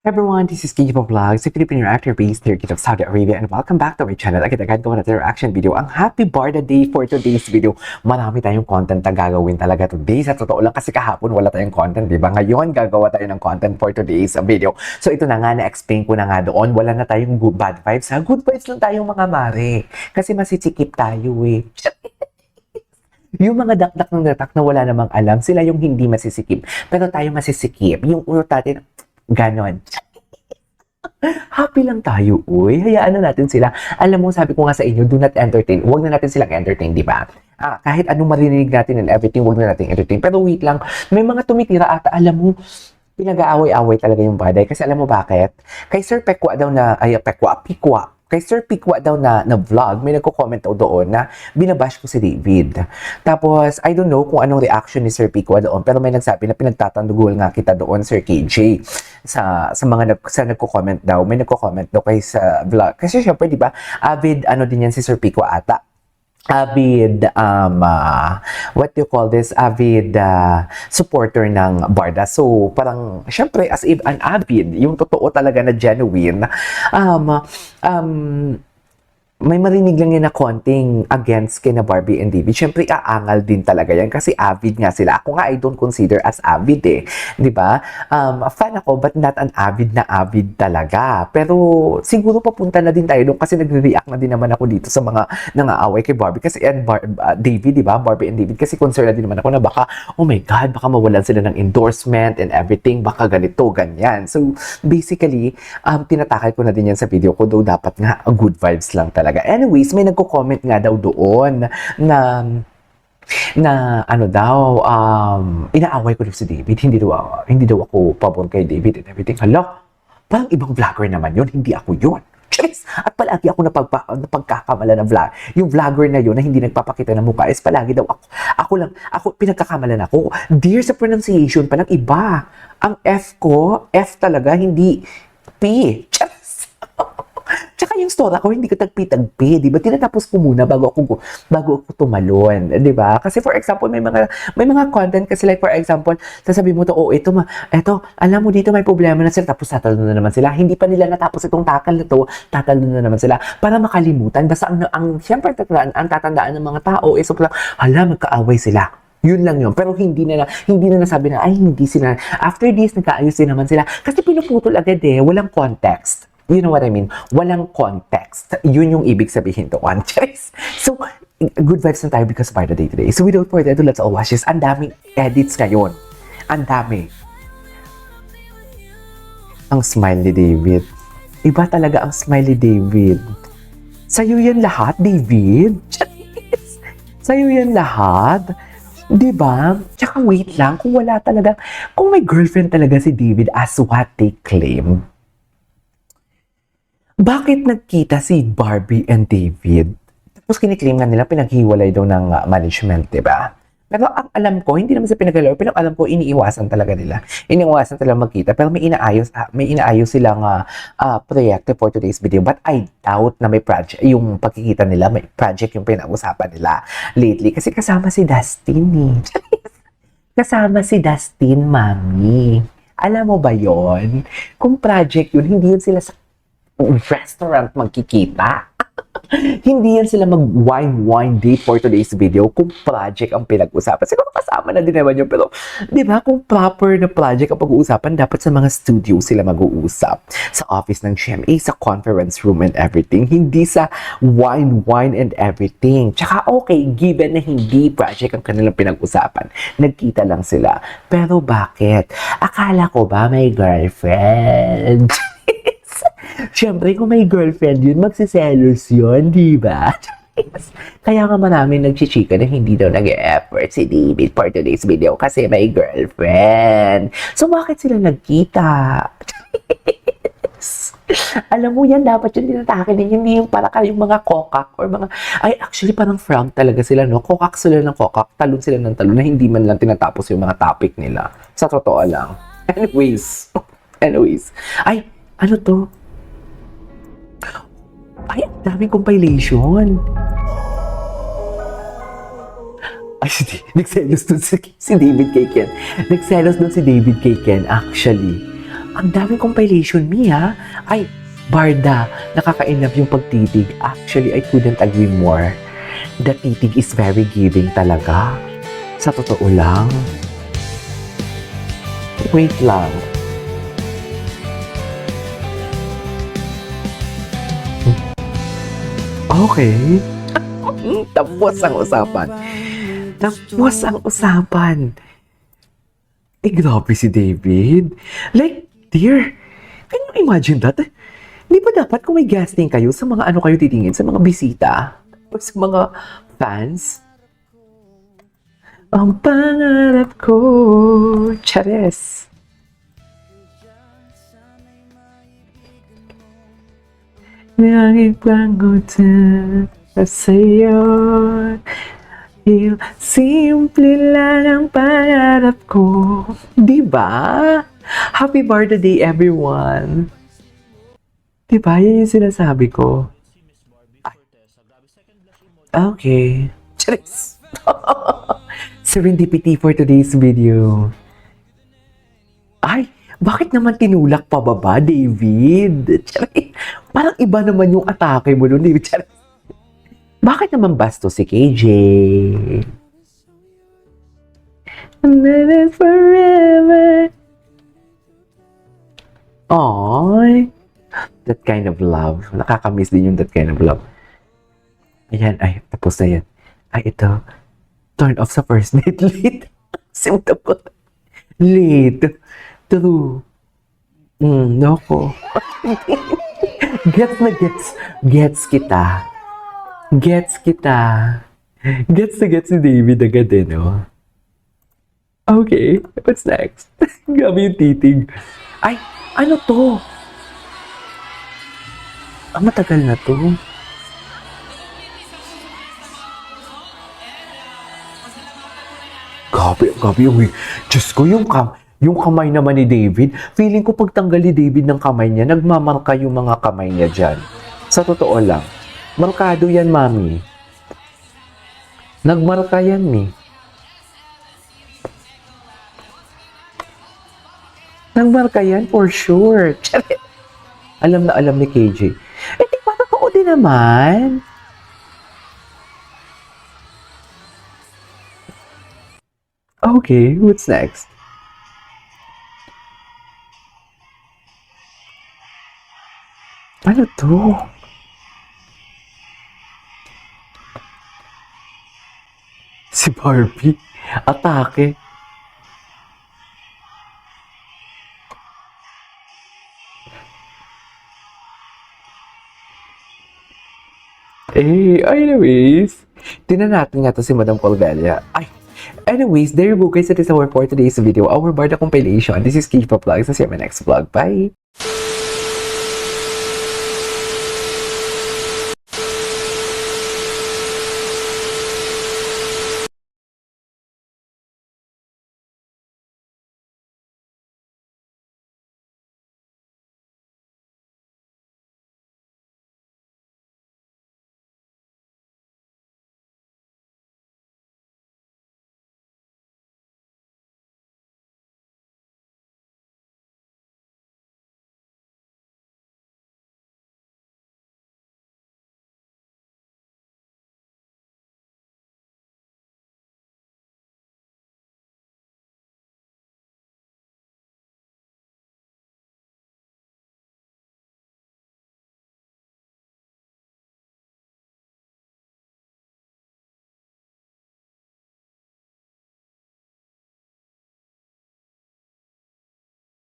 Everyone, this is Kikipo Vlogs, a Filipino actor based here in Saudi Arabia, and welcome back to my channel. Agad-agad ko na reaction video. Ang happy Barda Day for today's video. Marami tayong content na gagawin talaga today. Sa totoo lang kasi kahapon wala tayong content, di ba? Ngayon gagawa tayo ng content for today's video. So ito na nga, na-explain ko na nga doon. Wala na tayong good bad vibes. Ha? Good vibes lang tayong mga mare. Kasi masisikip tayo eh. Yung mga dakdak ng datak na wala namang alam, sila yung hindi masisikip. Pero tayo masisikip. Yung ulo natin, ganon. Happy lang tayo, uy. Hayaan na natin sila. Alam mo, sabi ko nga sa inyo, do not entertain. Huwag na natin silang entertain, di ba? Kahit anong marinig natin and everything, huwag na natin entertain. Pero wait lang, may mga tumitira ata, alam mo, pinag-aaway-away talaga yung baday. Kasi alam mo bakit? Kay Sir Pekwa daw na, Pikwa. Kay Sir Pikwa daw na vlog, may nagko-comment daw doon na binabash ko si David. Tapos, I don't know kung anong reaction ni Sir Pikwa doon, pero may nagsabi na pinagtatandugol nga kita doon, Sir KJ. Sa nagko-comment daw, may nagko-comment daw kay sa vlog. Kasi syempre, di ba, avid, din yan si Sir Pikwa ata. Avid, what do you call this? Avid supporter ng Barda. So, parang, syempre, as if an avid, yung totoo talaga na genuine, may marinig lang yan na konting against kina Barbie and David. Siyempre, aangal din talaga yan kasi avid nga sila. Ako nga, I don't consider as avid eh. Di ba? Fan ako, but not an avid na avid talaga. Pero, siguro papunta na din tayo doon kasi nagre-react na din naman ako dito sa mga nangaaway kay Barbie. Kasi, David, di ba? Barbie and David. Kasi concerned na din naman ako na baka, oh my God, baka mawalan sila ng endorsement and everything. Baka ganito, ganyan. So, basically, tinatakal ko na din yan sa video ko. Though, dapat nga, good vibes lang talaga. Anyways, may nagko-comment nga daw doon na inaaway ko daw si David. Hindi daw ako pabor kay David and everything. Hala, parang ibang vlogger naman yun. Hindi ako yun. Charis! At palagi ako napagkakamala ng vlog. Yung vlogger na yun na hindi nagpapakita ng mukha is palagi daw ako pinagkakamalan ako. Dear, sa pronunciation pa lang iba. Ang F ko, F talaga, hindi P. Charis! Tsaka yung story ko, hindi ko tagpi-tagpi, di ba? Tinatapos ko muna bago ako tumalon, di ba? Kasi for example, may mga content kasi like for example, sasabihin mo to, alam mo dito may problema na sila, tapos tatalon na naman sila. Hindi pa nila natapos itong takal na to, tatalon na naman sila para makalimutan. Basta siyempre ang tatandaan ng mga tao is magkaaway sila. Yun lang yun. Pero hindi na nasabi na, hindi sila. After this, nagkaayos din naman sila. Kasi pinuputol agad walang context. You know what I mean? Walang context. Yun yung ibig sabihin to. So, good vibes na tayo because of the day today. So, without further ado, let's all watch this. Ang daming edits ngayon. Ang dami. Ang smile ni David. Iba talaga ang smile ni David. Sa'yo yan lahat, David? Sa'yo yan lahat? Diba? Tsaka wait lang, kung may girlfriend talaga si David as what they claim, bakit nagkita si Barbie and David? Tapos kiniklaim nga nila pinaghiwalay daw ng management, diba? Pero ang alam ko, hindi naman sa pinaghiwalay, pero alam ko, iniiwasan talaga nila. Iniiwasan talaga magkita. Pero may inaayos silang proyekto for today's video. But I doubt na may project, yung pagkikita nila, may project yung pinag-usapan nila lately. Kasi kasama si Dustin eh. Kasama si Dustin, mami. Alam mo ba yon? Kung project yun, hindi yun sila sa restaurant magkikita. Hindi yan sila mag-wine date for today's video kung project ang pinag-usapan. Siguro kasama na din naman yun. Pero, di ba, kung proper na project ang pag-uusapan, dapat sa mga studio sila mag-uusap. Sa office ng GMA, sa conference room and everything. Hindi sa wine and everything. Tsaka okay, given na hindi project ang kanilang pinag-usapan, nagkita lang sila. Pero bakit? Akala ko ba may girlfriend? Siyempre, kung may girlfriend yun, magsiselos yun, di ba? Kaya nga maraming nagchichika na hindi daw nag-e-effort si David for today's video kasi may girlfriend. So, bakit sila nagkita? Alam mo yan, dapat yung tinatakin din, hindi yung para kayong mga kokak or mga, actually parang frog talaga sila, no? Kokak sila ng kokak, talon sila ng talon na hindi man lang tinatapos yung mga topic nila. Sa totoo lang. Anyways, ano to? Ang daming compilation. Nagselos dun si David kay Ken. Nagselos dun si David kay Ken, actually. Ang daming compilation, Mia. Ay, Barda, nakaka-inlove yung pagtitig. Actually, I couldn't agree more. The titig is very giving talaga. Sa totoo lang. Wait lang. Okay. Tapos ang usapan. Tapos ang usapan. Eh, grabe si David. Like, dear, can you imagine that? Di ba dapat kung may guesting kayo sa mga ano kayo titingin, sa mga bisita? O sa mga fans? Ang pangarap ko, Chares. Nanging pangutan sa'yo. Simple lang ang pangarap ko. Diba? Happy birthday, everyone. Diba? Yan yung sinasabi ko. Okay. Charis. Serendipity for today's video. Ay, bakit naman tinulak pababa, David? Charis. Parang iba naman yung atake mo nun, David. Charis. Bakit naman basto si KJ? And then it's forever. Aww. That kind of love. Nakakamiss din yung that kind of love. Ayan, ay, tapos na yan. Ay, ito. Turn off sa first date. Late. Simta po. Late. True. Noko. Gets na gets. Gets kita. Gets kita. Gets na gets si David agad eh, no? Okay, what's next? Gabi yung titig. Ay, ano to? Matagal na to. Gabi yung... Diyos ko, yung kamay naman ni David. Feeling ko pagtanggal ni David ng kamay niya, nagmamarka yung mga kamay niya dyan. Sa totoo lang. Markado yan, mami. Nagmarka yan, mi. Nagmarka yan for sure. Alam na alam ni KJ. Eh, di ba totoo din naman? Okay, what's next? Ano to? Si Barbie. Atake. Anyways, tingnan natin nga to si Madam Colbelia. Anyways, there you go guys. That is our for today's video. Our Barda compilation. This is K-Pop Vlogs. See you in my next vlog. Bye!